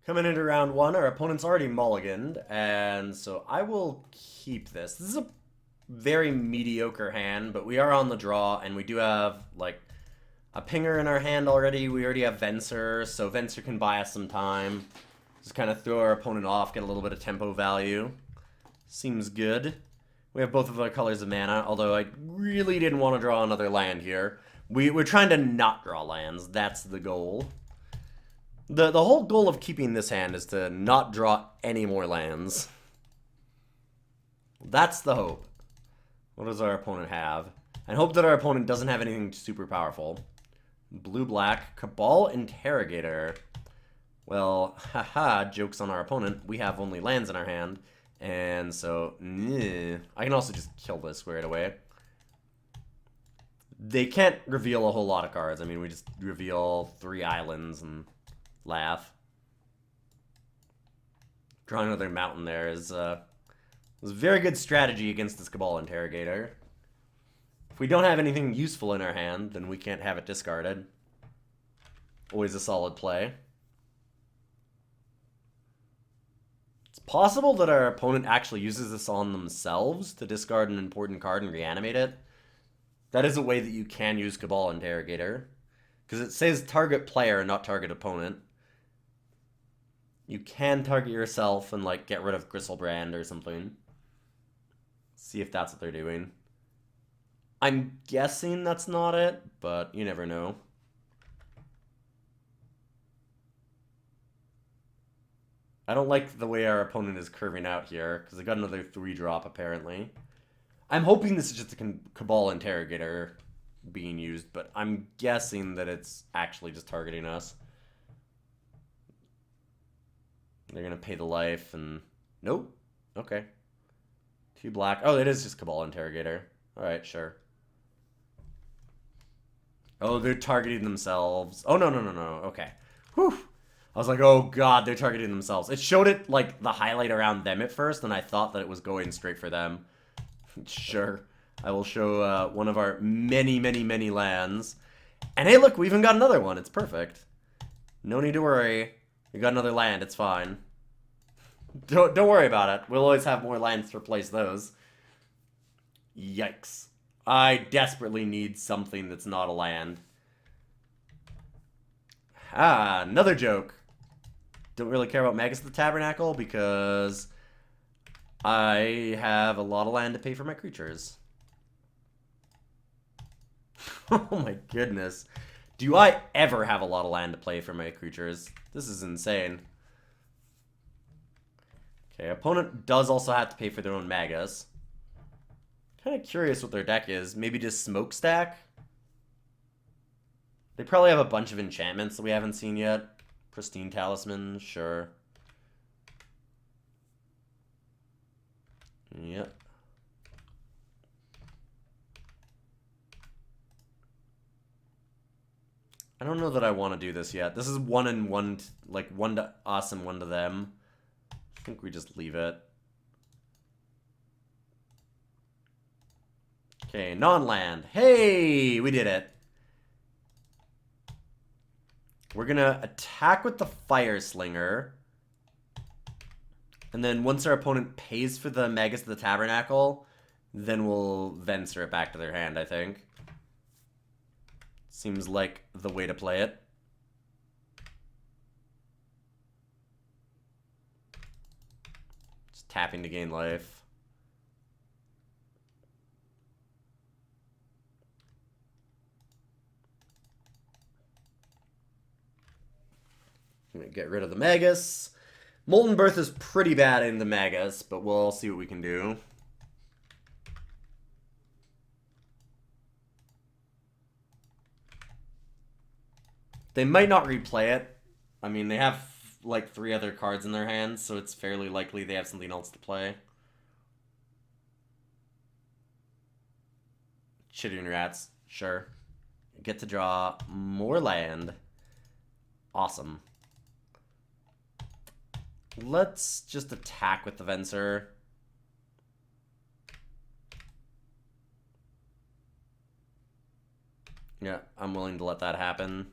Coming into round one, our opponent's already mulliganed, and so I will keep this. This is a very mediocre hand, but we are on the draw, and we do have, like, a pinger in our hand already. We already have Venser, so Venser can buy us some time. Just kind of throw our opponent off, get a little bit of tempo value. Seems good. We have both of our colors of mana, although I really didn't want to draw another land here. We're trying to not draw lands. That's the goal. The whole goal of keeping this hand is to not draw any more lands. That's the hope. What does our opponent have? And hope that our opponent doesn't have anything super powerful. Blue-black, Cabal Interrogator. Well, haha, joke's on our opponent. We have only lands in our hand. And so, I can also just kill this, square it away. They can't reveal a whole lot of cards. I mean, we just reveal 3 islands and laugh. Drawing another mountain there is was a very good strategy against this Cabal Interrogator. If we don't have anything useful in our hand, then we can't have it discarded. Always a solid play. It's possible that our opponent actually uses this on themselves to discard an important card and reanimate it. That is a way that you can use Cabal Interrogator. Because it says target player, not target opponent. You can target yourself and, like, get rid of Gristlebrand or something. See if that's what they're doing. I'm guessing that's not it, but you never know. I don't like the way our opponent is curving out here, because they got another 3-drop, apparently. I'm hoping this is just a Cabal Interrogator being used, but I'm guessing that it's actually just targeting us. They're going to pay the life, and... Nope. Okay. 2 black. Oh, it is just Cabal Interrogator. Alright, sure. Oh, they're targeting themselves. Oh, no. Okay. Whew. I was like, oh god, they're targeting themselves. It showed it, like, the highlight around them at first, and I thought that it was going straight for them. Sure. I will show one of our many lands. And hey, look, we even got another one. It's perfect. No need to worry. We got another land. It's fine. Don't worry about it. We'll always have more lands to replace those. Yikes. I desperately need something that's not a land. Ah, another joke. Don't really care about Magus the Tabernacle because I have a lot of land to pay for my creatures. Oh my goodness. Do I ever have a lot of land to play for my creatures? This is insane. Okay, opponent does also have to pay for their own Magus. Kind of curious what their deck is. Maybe just Smokestack? They probably have a bunch of enchantments that we haven't seen yet. Pristine Talisman, sure. Yep. I don't know that I want to do this yet. This is 1 and 1, like 1 to us and 1 to them. I think we just leave it. Okay, non-land. Hey, we did it. We're gonna attack with the Fire Slinger. And then once our opponent pays for the Magus of the Tabernacle, then we'll Venser it back to their hand, I think. Seems like the way to play it. Just tapping to gain life. I'm gonna get rid of the Magus. Molten Birth is pretty bad in the Magus, but we'll see what we can do. They might not replay it. I mean, they have like 3 other cards in their hands, so it's fairly likely they have something else to play. Chittering Rats, sure. Get to draw more land. Awesome. Let's just attack with the Venser. Yeah, I'm willing to let that happen.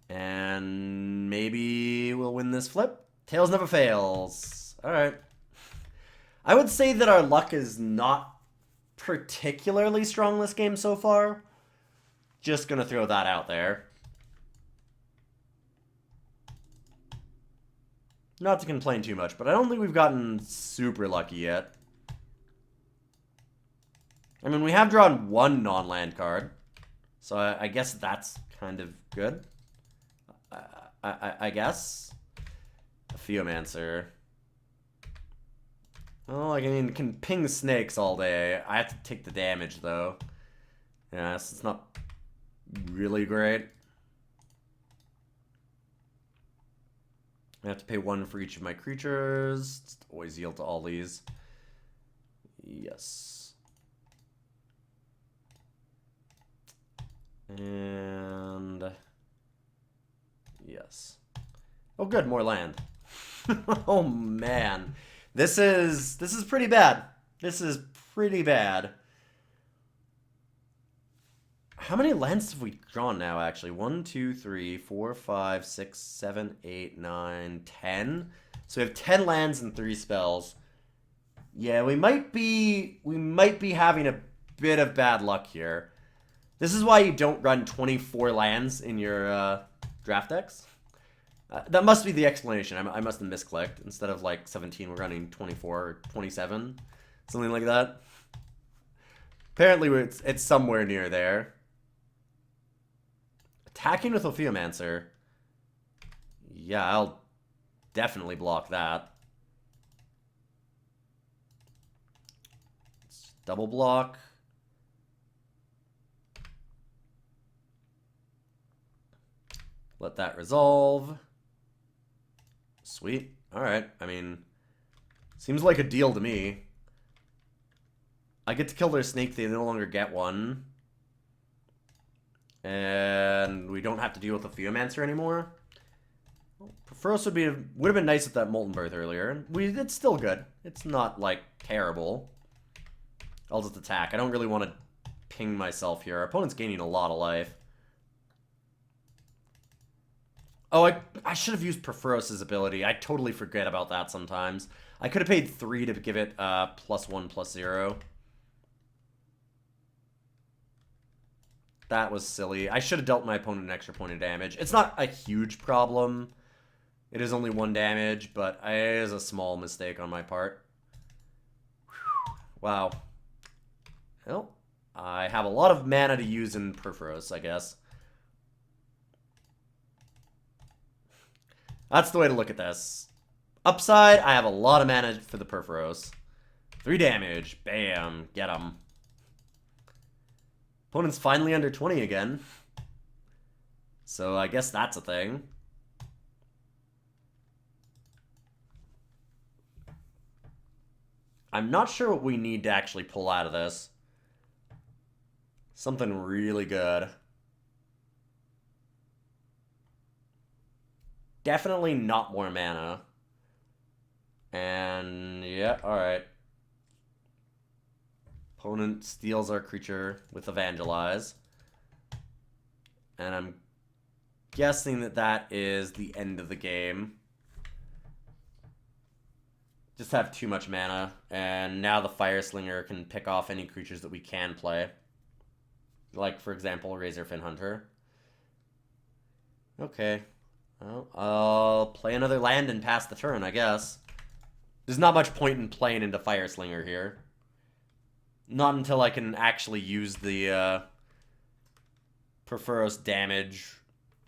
And maybe we'll win this flip. Tails never fails. Alright. I would say that our luck is not particularly strong this game so far. Just gonna throw that out there. Not to complain too much, but I don't think we've gotten super lucky yet. I mean, we have drawn one non-land card, so I guess that's kind of good. I guess. A Theomancer. Well, I mean, can ping snakes all day. I have to take the damage, though. Yeah, it's not really great. I have to pay 1 for each of my creatures. Just always yield to all these. Yes. And... yes. Oh, good, more land. Oh, man. This is pretty bad. This is pretty bad. How many lands have we drawn now, actually? 1, 2, 3, 4, 5, 6, 7, 8, 9, 10. So we have 10 lands and 3 spells. Yeah, we might be having a bit of bad luck here. This is why you don't run 24 lands in your draft decks. That must be the explanation. I must have misclicked. Instead of like 17, we're running 24 or 27. Something like that. Apparently it's somewhere near there. Attacking with Theomancer. Yeah, I'll definitely block that. Let's double block. Let that resolve. Sweet. Alright, I mean, seems like a deal to me. I get to kill their snake, they no longer get one. And we don't have to deal with the Theomancer anymore. Well, Preferos would have been nice with that Molten Birth earlier. It's still good. It's not, like, terrible. I'll just attack. I don't really want to ping myself here. Our opponent's gaining a lot of life. Oh, I should have used Preferos' ability. I totally forget about that sometimes. I could have paid 3 to give it +1/+0. That was silly. I should have dealt my opponent an extra point of damage. It's not a huge problem. It is only 1 damage, but it is a small mistake on my part. Whew. Wow. Well, I have a lot of mana to use in Perforos, I guess. That's the way to look at this. Upside, I have a lot of mana for the Perforos. 3 damage. Bam. Get him. Opponent's finally under 20 again. So I guess that's a thing. I'm not sure what we need to actually pull out of this. Something really good. Definitely not more mana. And yeah, alright. Opponent steals our creature with Evangelize. And I'm guessing that that is the end of the game. Just have too much mana. And now the Fire Slinger can pick off any creatures that we can play. Like, for example, Razorfin Hunter. Okay. Well, I'll play another land and pass the turn, I guess. There's not much point in playing into Fire Slinger here. Not until I can actually use the Perforos damage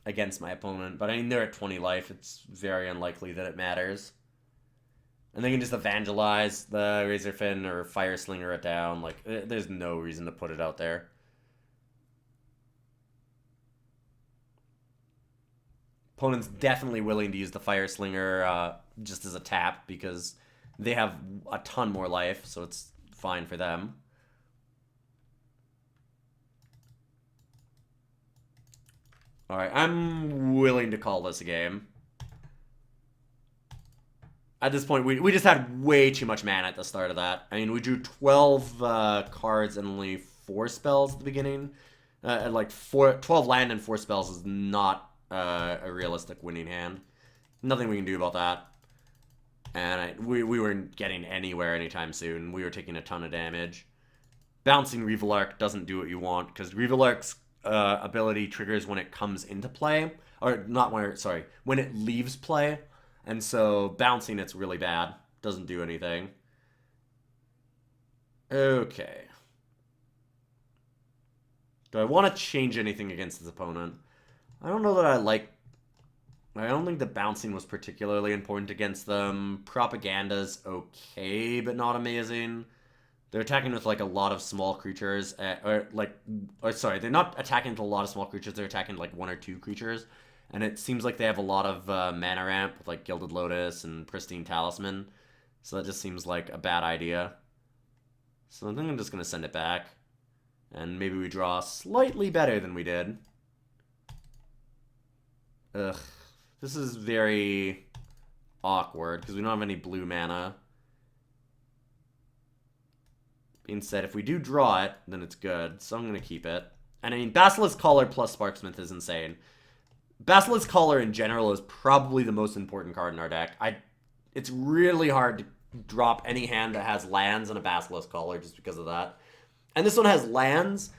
against my opponent. But I mean, they're at 20 life. It's very unlikely that it matters. And they can just Evangelize the Razorfin or Fire Slinger it down. Like, there's no reason to put it out there. Opponent's definitely willing to use the Fire Slinger just as a tap because they have a ton more life, so it's fine for them. Alright, I'm willing to call this a game. At this point, we just had way too much mana at the start of that. I mean, we drew 12 cards and only 4 spells at the beginning. Like 12 land and 4 spells is not a realistic winning hand. Nothing we can do about that. And we weren't getting anywhere anytime soon. We were taking a ton of damage. Bouncing Revelark doesn't do what you want, because Revelark's ability triggers when it comes into play. Or not when it, sorry, when it leaves play. And so bouncing it's really bad. Doesn't do anything. Okay. Do I want to change anything against his opponent? I don't know that I like... I don't think the bouncing was particularly important against them. Propaganda's okay, but not amazing. They're attacking with, like, a lot of small creatures. Sorry, they're not attacking with a lot of small creatures. They're attacking, like, 1 or 2 creatures. And it seems like they have a lot of mana ramp with, like, Gilded Lotus and Pristine Talisman. So that just seems like a bad idea. So I think I'm just going to send it back. And maybe we draw slightly better than we did. Ugh. This is very awkward, because we don't have any blue mana. Being said, if we do draw it, then it's good, so I'm going to keep it. And I mean, Basilisk Collar plus Sparksmith is insane. Basilisk Collar in general is probably the most important card in our deck. It's really hard to drop any hand that has lands and a Basilisk Collar just because of that. And this one has lands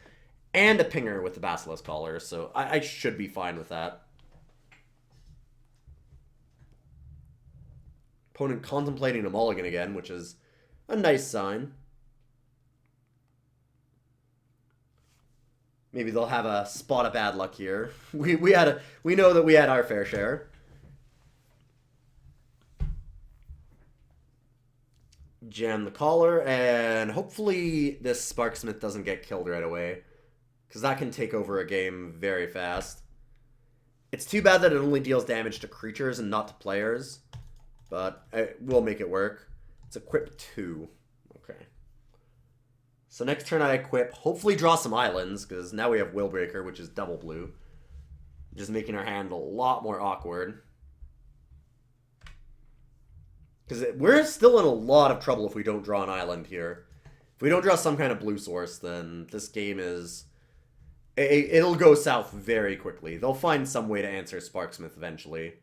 and a pinger with the Basilisk Collar, so I should be fine with that. Opponent contemplating a mulligan again, which is a nice sign. Maybe they'll have a spot of bad luck here. We know that we had our fair share. Jam the collar, and hopefully this Sparksmith doesn't get killed right away, because that can take over a game very fast. It's too bad that it only deals damage to creatures and not to players, but we'll make it work. It's equip 2. Okay. So next turn I equip, hopefully draw some islands, because now we have Willbreaker, which is double blue. Just making our hand a lot more awkward. Because we're still in a lot of trouble if we don't draw an island here. If we don't draw some kind of blue source, then this game is... It'll go south very quickly. They'll find some way to answer Sparksmith eventually.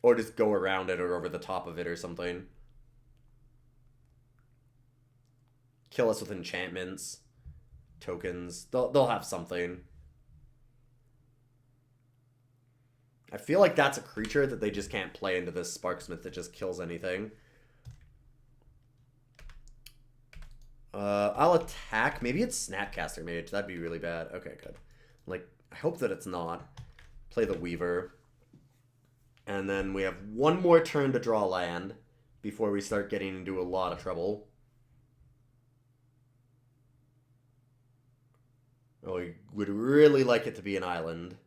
Or just go around it or over the top of it or something. Kill us with enchantments. Tokens. They'll have something. I feel like that's a creature that they just can't play into this Sparksmith that just kills anything. I'll attack. Maybe it's Snapcaster Mage. That'd be really bad. Okay, good. Like, I hope that it's not. Play the Weaver. And then we have one more turn to draw land before we start getting into a lot of trouble. Oh, we would really like it to be an island.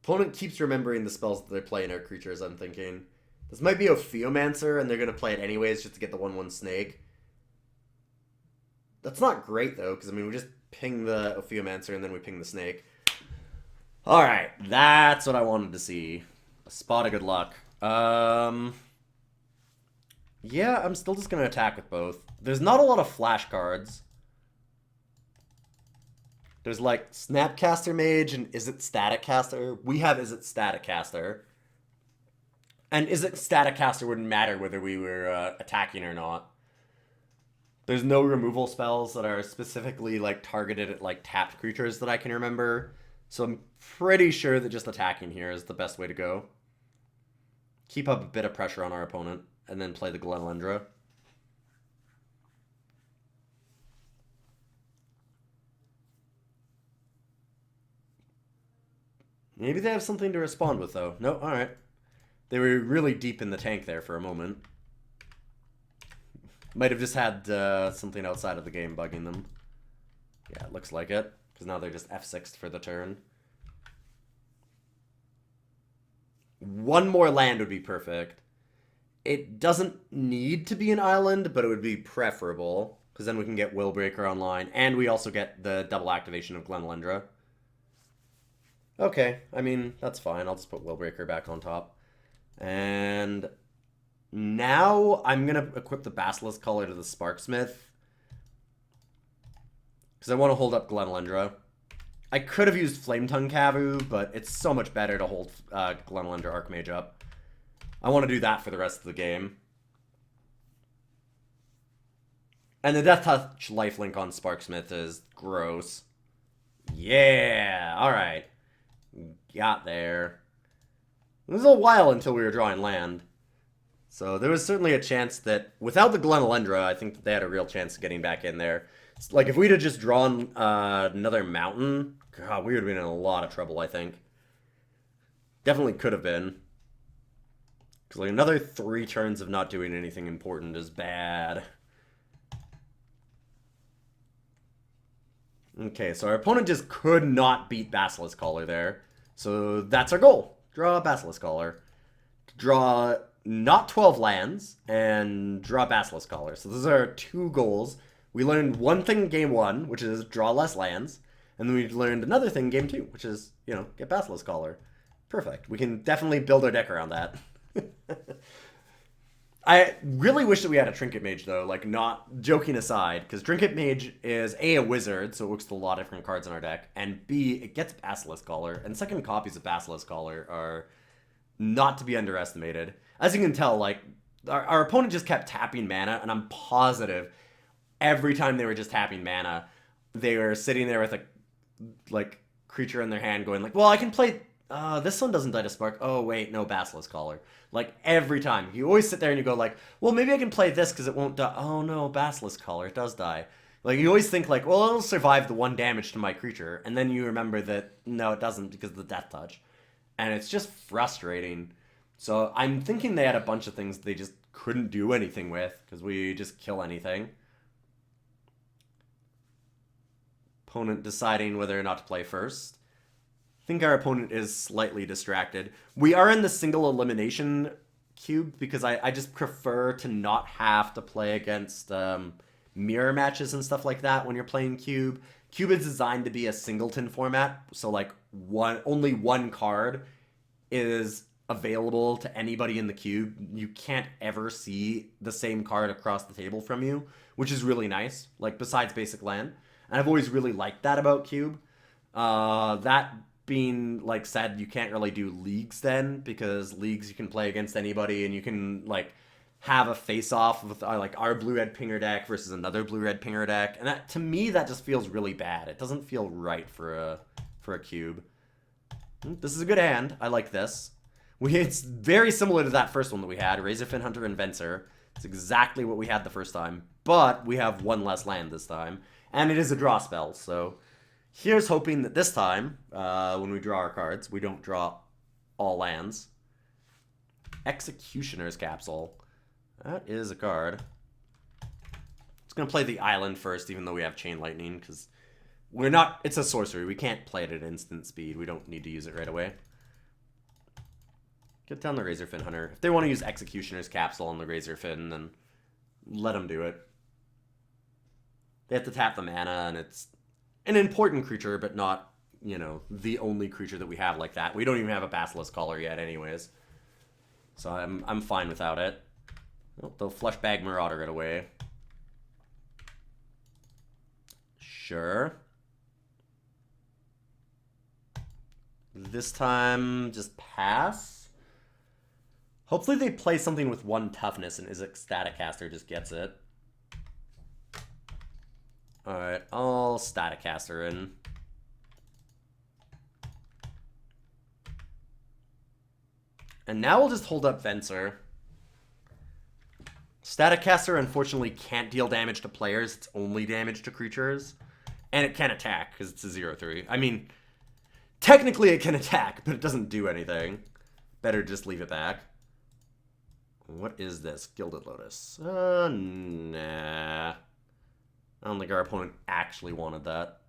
Opponent keeps remembering the spells that they're playing our creatures, I'm thinking. This might be Ophiomancer, and they're going to play it anyways just to get the 1/1 snake. That's not great, though, because, I mean, we just ping the Ophiomancer, and then we ping the snake. Alright, that's what I wanted to see. A spot of good luck. Yeah, I'm still just going to attack with both. There's not a lot of flash cards. There's, like, Snapcaster Mage and Is It Static Caster? We have Is It Static Caster. And Is It Static Caster wouldn't matter whether we were attacking or not. There's no removal spells that are specifically, like, targeted at, like, tapped creatures that I can remember. So I'm pretty sure that just attacking here is the best way to go. Keep up a bit of pressure on our opponent, and then play the Glenlendra. Maybe they have something to respond with, though. No, alright. They were really deep in the tank there for a moment. Might have just had something outside of the game bugging them. Yeah, it looks like it. Because now they're just F6'd for the turn. One more land would be perfect. It doesn't need to be an island, but it would be preferable. Because then we can get Willbreaker online. And we also get the double activation of Glenlendra. Okay, I mean, that's fine. I'll just put Willbreaker back on top. And now I'm going to equip the Basilisk Collar to the Sparksmith. Because I want to hold up Glenelendra. I could have used Flametongue Kavu, but it's so much better to hold Glenelendra Archmage up. I want to do that for the rest of the game. And the Death Touch lifelink on Sparksmith is gross. Yeah, alright. Got there. It was a while until we were drawing land. So there was certainly a chance that, without the Glenelendra, I think that they had a real chance of getting back in there. Like, if we'd have just drawn another mountain, God, we would have been in a lot of trouble, I think. Definitely could have been. Because, like, another 3 turns of not doing anything important is bad. Okay, so our opponent just could not beat Basilisk Caller there. So that's our goal. Draw Basilisk Caller. Draw not 12 lands, and draw Basilisk Caller. So those are our 2 goals. We learned one thing in game 1, which is draw less lands. And then we learned another thing in game 2, which is, you know, get Basilisk Caller. Perfect. We can definitely build our deck around that. I really wish that we had a Trinket Mage, though, like, not joking aside, because Trinket Mage is A, a wizard, so it works with a lot of different cards in our deck, and B, it gets Basilisk Caller, and second copies of Basilisk Caller are not to be underestimated. As you can tell, like, our opponent just kept tapping mana, and I'm positive every time they were just tapping mana, they were sitting there with a, like, creature in their hand going, like, well, I can play... this one doesn't die to Spark. Oh, wait, no, Basilisk Caller. Like, every time. You always sit there and you go like, well, maybe I can play this because it won't die. Oh, no, Basilisk Caller. It does die. Like, you always think like, well, it'll survive the 1 damage to my creature. And then you remember that, no, it doesn't because of the Death Touch. And it's just frustrating. So I'm thinking they had a bunch of things they just couldn't do anything with because we just kill anything. Opponent deciding whether or not to play first. I think our opponent is slightly distracted. We are in the single elimination cube because I just prefer to not have to play against mirror matches and stuff like that when you're playing cube. Cube is designed to be a singleton format, so like only one card is available to anybody in the cube. You can't ever see the same card across the table from you, which is really nice, like besides basic land. And I've always really liked that about cube. That being like said, you can't really do leagues then, because leagues you can play against anybody and you can like have a face-off with like our blue-red pinger deck versus another blue-red pinger deck, and that, to me, that just feels really bad. It doesn't feel right for a cube. This is a good hand. I like this. It's very similar to that first one that we had, Razorfin Hunter and Venser. It's exactly what we had the first time, but we have 1 less land this time, and it is a draw spell, so here's hoping that this time, when we draw our cards, we don't draw all lands. Executioner's Capsule. That is a card. It's going to play the island first, even though we have Chain Lightning, because we're not... It's a sorcery. We can't play it at instant speed. We don't need to use it right away. Get down the Razorfin Hunter. If they want to use Executioner's Capsule on the Razorfin, then let them do it. They have to tap the mana, and it's an important creature, but not, you know, the only creature that we have like that. We don't even have a Basilisk Caller yet anyways. So I'm fine without it. Oh, they'll Flushbag Marauder it away. Sure. This time, just pass. Hopefully they play something with 1 toughness and Izzet Staticaster just gets it. Alright, I'll Staticaster in. And now we'll just hold up Venser. Staticaster unfortunately can't deal damage to players, it's only damage to creatures. And it can attack, because it's a 0/3. I mean, technically it can attack, but it doesn't do anything. Better just leave it back. What is this? Gilded Lotus. Nah. I don't think our opponent actually wanted that.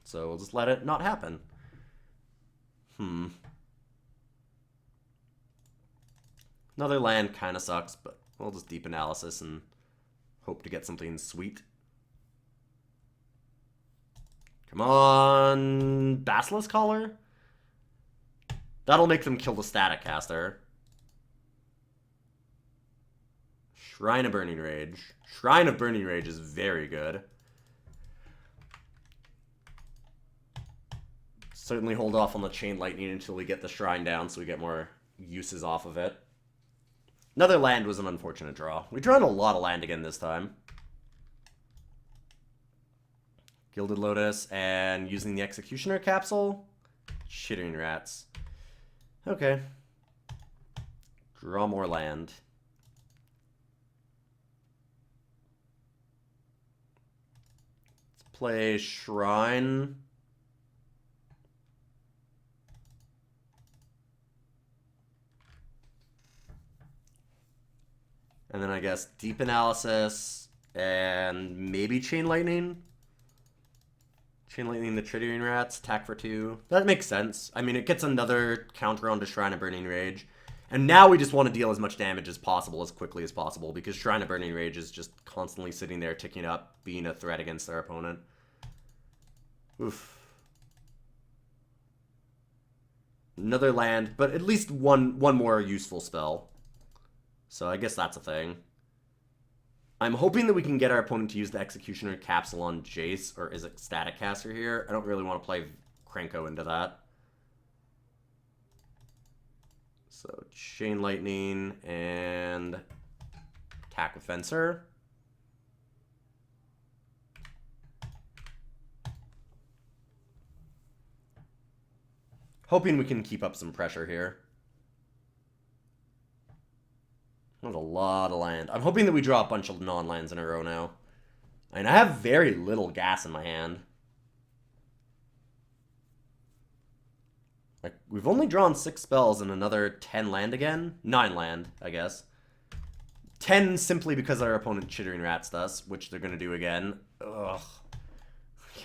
So we'll just let it not happen. Another land kind of sucks, but we'll just deep analysis and hope to get something sweet. Come on, Basilisk Caller? That'll make them kill the Staticaster. Shrine of Burning Rage. Shrine of Burning Rage is very good. Certainly hold off on the Chain Lightning until we get the Shrine down so we get more uses off of it. Another land was an unfortunate draw. We drawn a lot of land again this time. Gilded Lotus and using the Executioner Capsule. Chittering Rats. Okay. Draw more land. Let's play Shrine. And then I guess Deep Analysis and maybe Chain Lightning. Chain Lightning the Chittering Rats, attack for 2. That makes sense. I mean, it gets another counter onto Shrine of Burning Rage. And now we just want to deal as much damage as possible, as quickly as possible, because Shrine of Burning Rage is just constantly sitting there, ticking up, being a threat against our opponent. Oof. Another land, but at least one more useful spell. So I guess that's a thing. I'm hoping that we can get our opponent to use the Executioner Capsule on Jace, or is it Static Caster here? I don't really want to play Krenko into that. So Chain Lightning and attack with Fencer. Hoping we can keep up some pressure here. That's a lot of land. I'm hoping that we draw a bunch of non-lands in a row now. And I have very little gas in my hand. Like, we've only drawn 6 spells and another 10 land again. 9 land, I guess. 10 simply because our opponent Chittering Rats us, which they're going to do again. Ugh.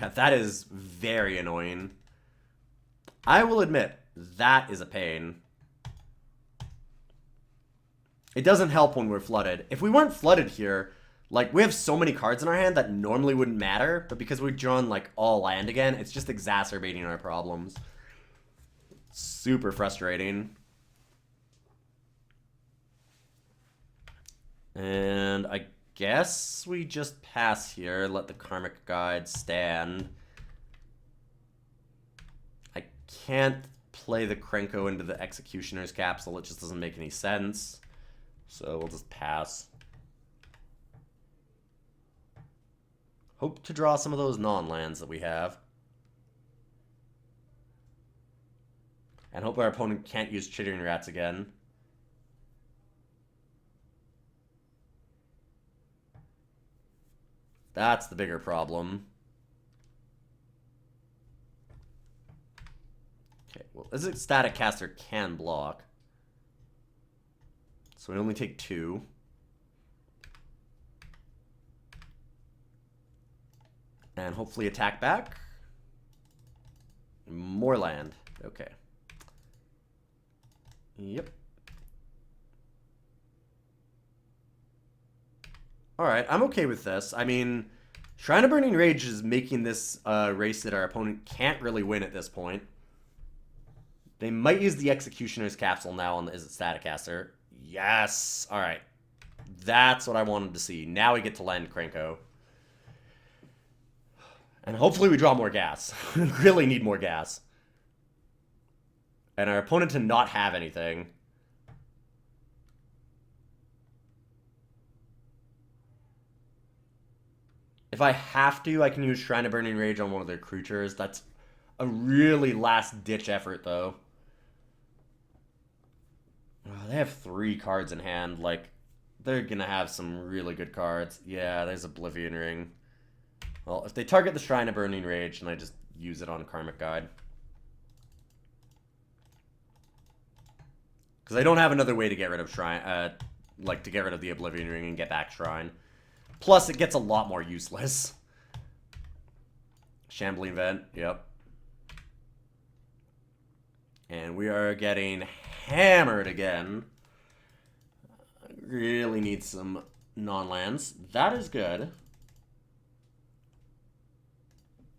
Yeah, that is very annoying. I will admit, that is a pain. It doesn't help when we're flooded. If we weren't flooded here, like, we have so many cards in our hand that normally wouldn't matter, but because we've drawn, like, all land again, it's just exacerbating our problems. Super frustrating. And I guess we just pass here, let the Karmic Guide stand. I can't play the Krenko into the Executioner's Capsule, it just doesn't make any sense. So we'll just pass. Hope to draw some of those non-lands that we have. And hope our opponent can't use Chittering Rats again. That's the bigger problem. Okay, well, this Static Caster can block. So we only take 2. And hopefully attack back. More land. Okay. Yep. Alright, I'm okay with this. I mean, Shrine of Burning Rage is making this race that our opponent can't really win at this point. They might use the Executioner's Capsule now on the Static Caster. Yes! Alright. That's what I wanted to see. Now we get to land Krenko. And hopefully we draw more gas. We really need more gas. And our opponent to not have anything. If I have to, I can use Shrine of Burning Rage on one of their creatures. That's a really last-ditch effort, though. Oh, they have 3 cards in hand. Like, they're gonna have some really good cards. Yeah, there's Oblivion Ring. Well, if they target the Shrine of Burning Rage, then I just use it on Karmic Guide. Because I don't have another way to get rid of Shrine, like, to get rid of the Oblivion Ring and get back Shrine. Plus, it gets a lot more useless. Shambling Vent, yep. And we are getting hammered again. I really need some non-lands. That is good.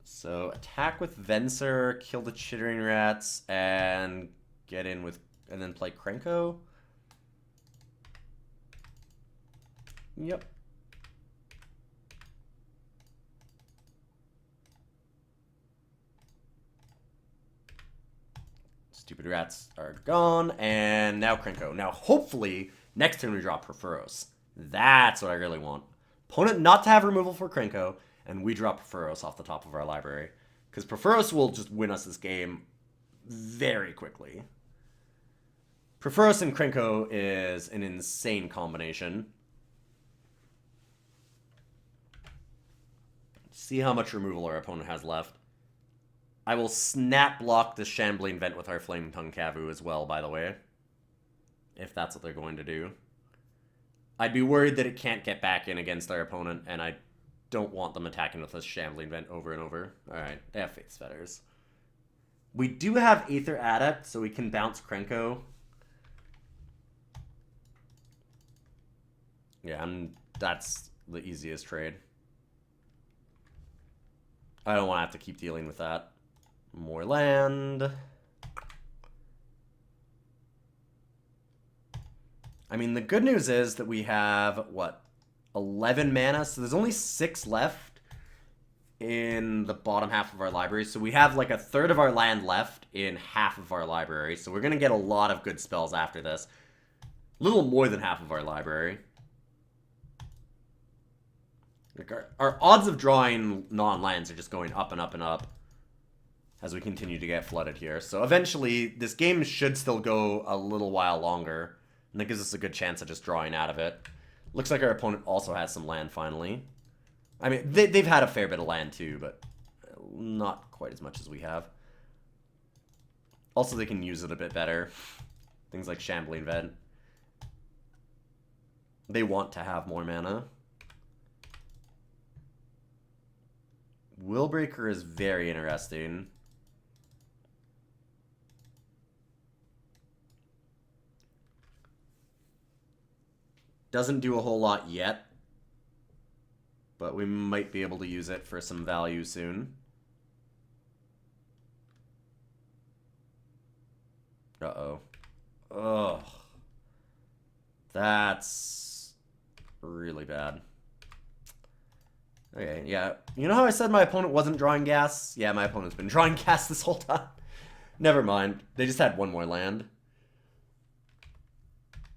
So, attack with Venser, kill the Chittering Rats, and get in with... and then play Krenko. Yep. Stupid rats are gone, and now Krenko. Now, hopefully, next turn we draw Perforos. That's what I really want. Opponent not to have removal for Krenko, and we draw Perforos off the top of our library. Because Perforos will just win us this game very quickly. Perforos and Krenko is an insane combination. See how much removal our opponent has left. I will snap block the Shambling Vent with our Flame Tongue Kavu as well, by the way. If that's what they're going to do. I'd be worried that it can't get back in against our opponent, and I don't want them attacking with this Shambling Vent over and over. Alright, they have Faith's Fetters. We do have Aether Adept, so we can bounce Krenko. Yeah, that's the easiest trade. I don't want to have to keep dealing with that. More land. I mean, the good news is that we have, what, 11 mana? So there's only 6 left in the bottom half of our library. So we have like a third of our land left in half of our library. So we're going to get a lot of good spells after this. A little more than half of our library. Like our odds of drawing non-lands are just going up and up and up as we continue to get flooded here. So eventually, this game should still go a little while longer, and that gives us a good chance of just drawing out of it. Looks like our opponent also has some land finally. I mean, they've had a fair bit of land too, but not quite as much as we have. Also, they can use it a bit better. Things like Shambling Vent. They want to have more mana. Willbreaker is very interesting. Doesn't do a whole lot yet, but we might be able to use it for some value soon. Uh-oh. Ugh. That's really bad. Okay, yeah. You know how I said my opponent wasn't drawing gas? Yeah, my opponent's been drawing gas this whole time. Never mind. They just had one more land.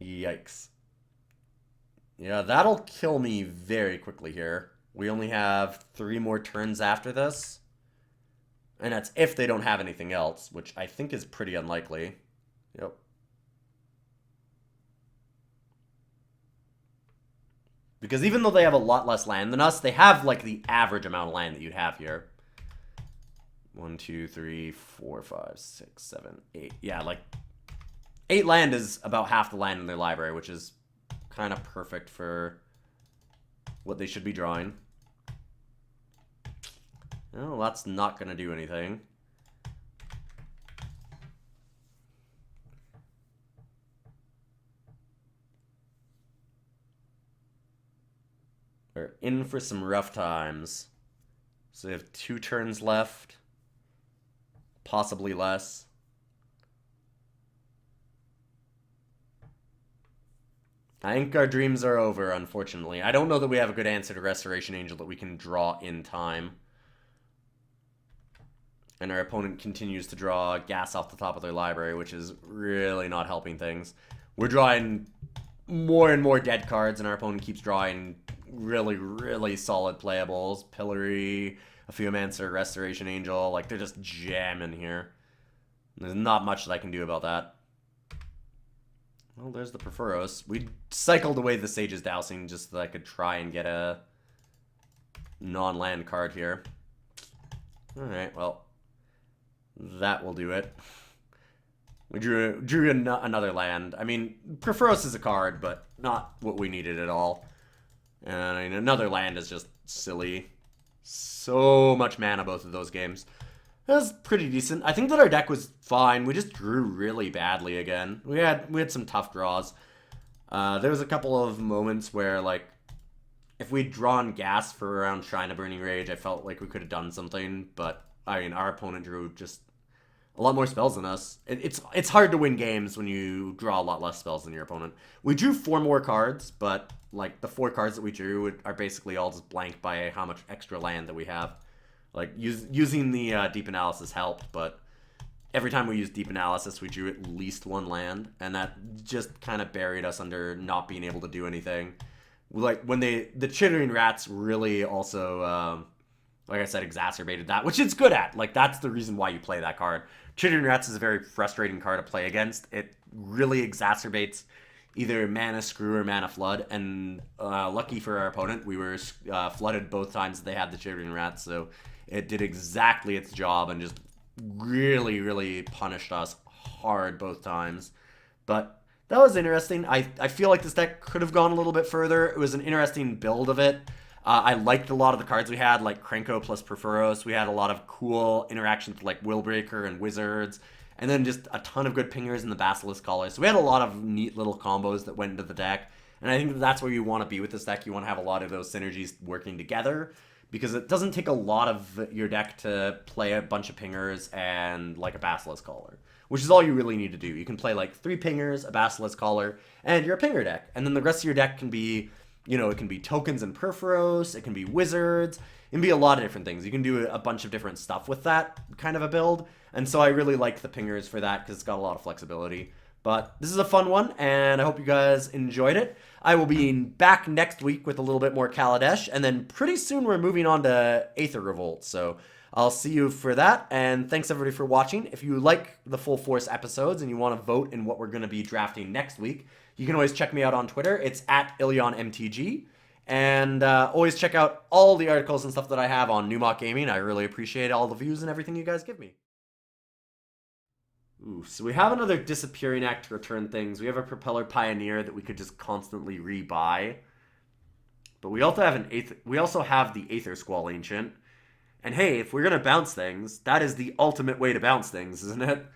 Yikes. Yeah, that'll kill me very quickly here. We only have 3 more turns after this. And that's if they don't have anything else, which I think is pretty unlikely. Yep. Because even though they have a lot less land than us, they have, like, the average amount of land that you'd have here. 1, 2, 3, 4, 5, 6, 7, 8. Yeah, like, 8 land is about half the land in their library, which is kind of perfect for what they should be drawing. Well, that's not going to do anything. We're in for some rough times. So we have 2 turns left. Possibly less. I think our dreams are over, unfortunately. I don't know that we have a good answer to Restoration Angel that we can draw in time. And our opponent continues to draw gas off the top of their library, which is really not helping things. We're drawing more and more dead cards, and our opponent keeps drawing really, really solid playables. Pillory, Affuomancer, Restoration Angel. Like, they're just jamming here. There's not much that I can do about that. Well, there's the Perforos. We cycled away the Sage's Dousing just so that I could try and get a non-land card here. Alright, well, that will do it. We drew another land. I mean, Perforos is a card, but not what we needed at all. And I mean, another land is just silly. So much mana, both of those games. That was pretty decent. I think that our deck was fine. We just drew really badly again. We had some tough draws. There was a couple of moments where, like, if we'd drawn gas for around Shrine of Burning Rage, I felt like we could have done something. But, I mean, our opponent drew just a lot more spells than us. It's hard to win games when you draw a lot less spells than your opponent. We drew 4 more cards, but like the 4 cards that we drew are basically all just blanked by how much extra land that we have. Like using the deep analysis helped, but every time we used deep analysis, we drew at least 1 land, and that just kind of buried us under not being able to do anything. Like when the chittering rats really also, like I said, exacerbated that, which it's good at. Like that's the reason why you play that card. Chittering rats is a very frustrating card to play against. It really exacerbates either mana screw or mana flood, and lucky for our opponent, we were flooded both times they had the chittering rats, so it did exactly its job and just really, really punished us hard both times. But that was interesting. I feel like this deck could have gone a little bit further. It was an interesting build of it. I liked a lot of the cards we had, like Krenko plus Perforos. We had a lot of cool interactions with like Willbreaker and Wizards, and then just a ton of good pingers in the Basilisk Collar. So we had a lot of neat little combos that went into the deck, and I think that's where you want to be with this deck. You want to have a lot of those synergies working together, because it doesn't take a lot of your deck to play a bunch of pingers and like a Basilisk Collar, which is all you really need to do. You can play like 3 pingers, a Basilisk Collar, and you're a pinger deck. And then the rest of your deck can be, it can be tokens and Perforos, it can be wizards, it can be a lot of different things. You can do a bunch of different stuff with that kind of a build. And so I really like the pingers for that because it's got a lot of flexibility. But this is a fun one, and I hope you guys enjoyed it. I will be back next week with a little bit more Kaladesh, and then pretty soon we're moving on to Aether Revolt. So I'll see you for that, and thanks everybody for watching. If you like the Full Force episodes and you want to vote in what we're going to be drafting next week, you can always check me out on Twitter. It's at IlyonMTG. And always check out all the articles and stuff that I have on Newmont Gaming. I really appreciate all the views and everything you guys give me. Ooh, so we have another Disappearing Act to return things. We have a Propeller Pioneer that we could just constantly rebuy. But we also have the Aether Squall Ancient. And hey, if we're gonna bounce things, that is the ultimate way to bounce things, isn't it?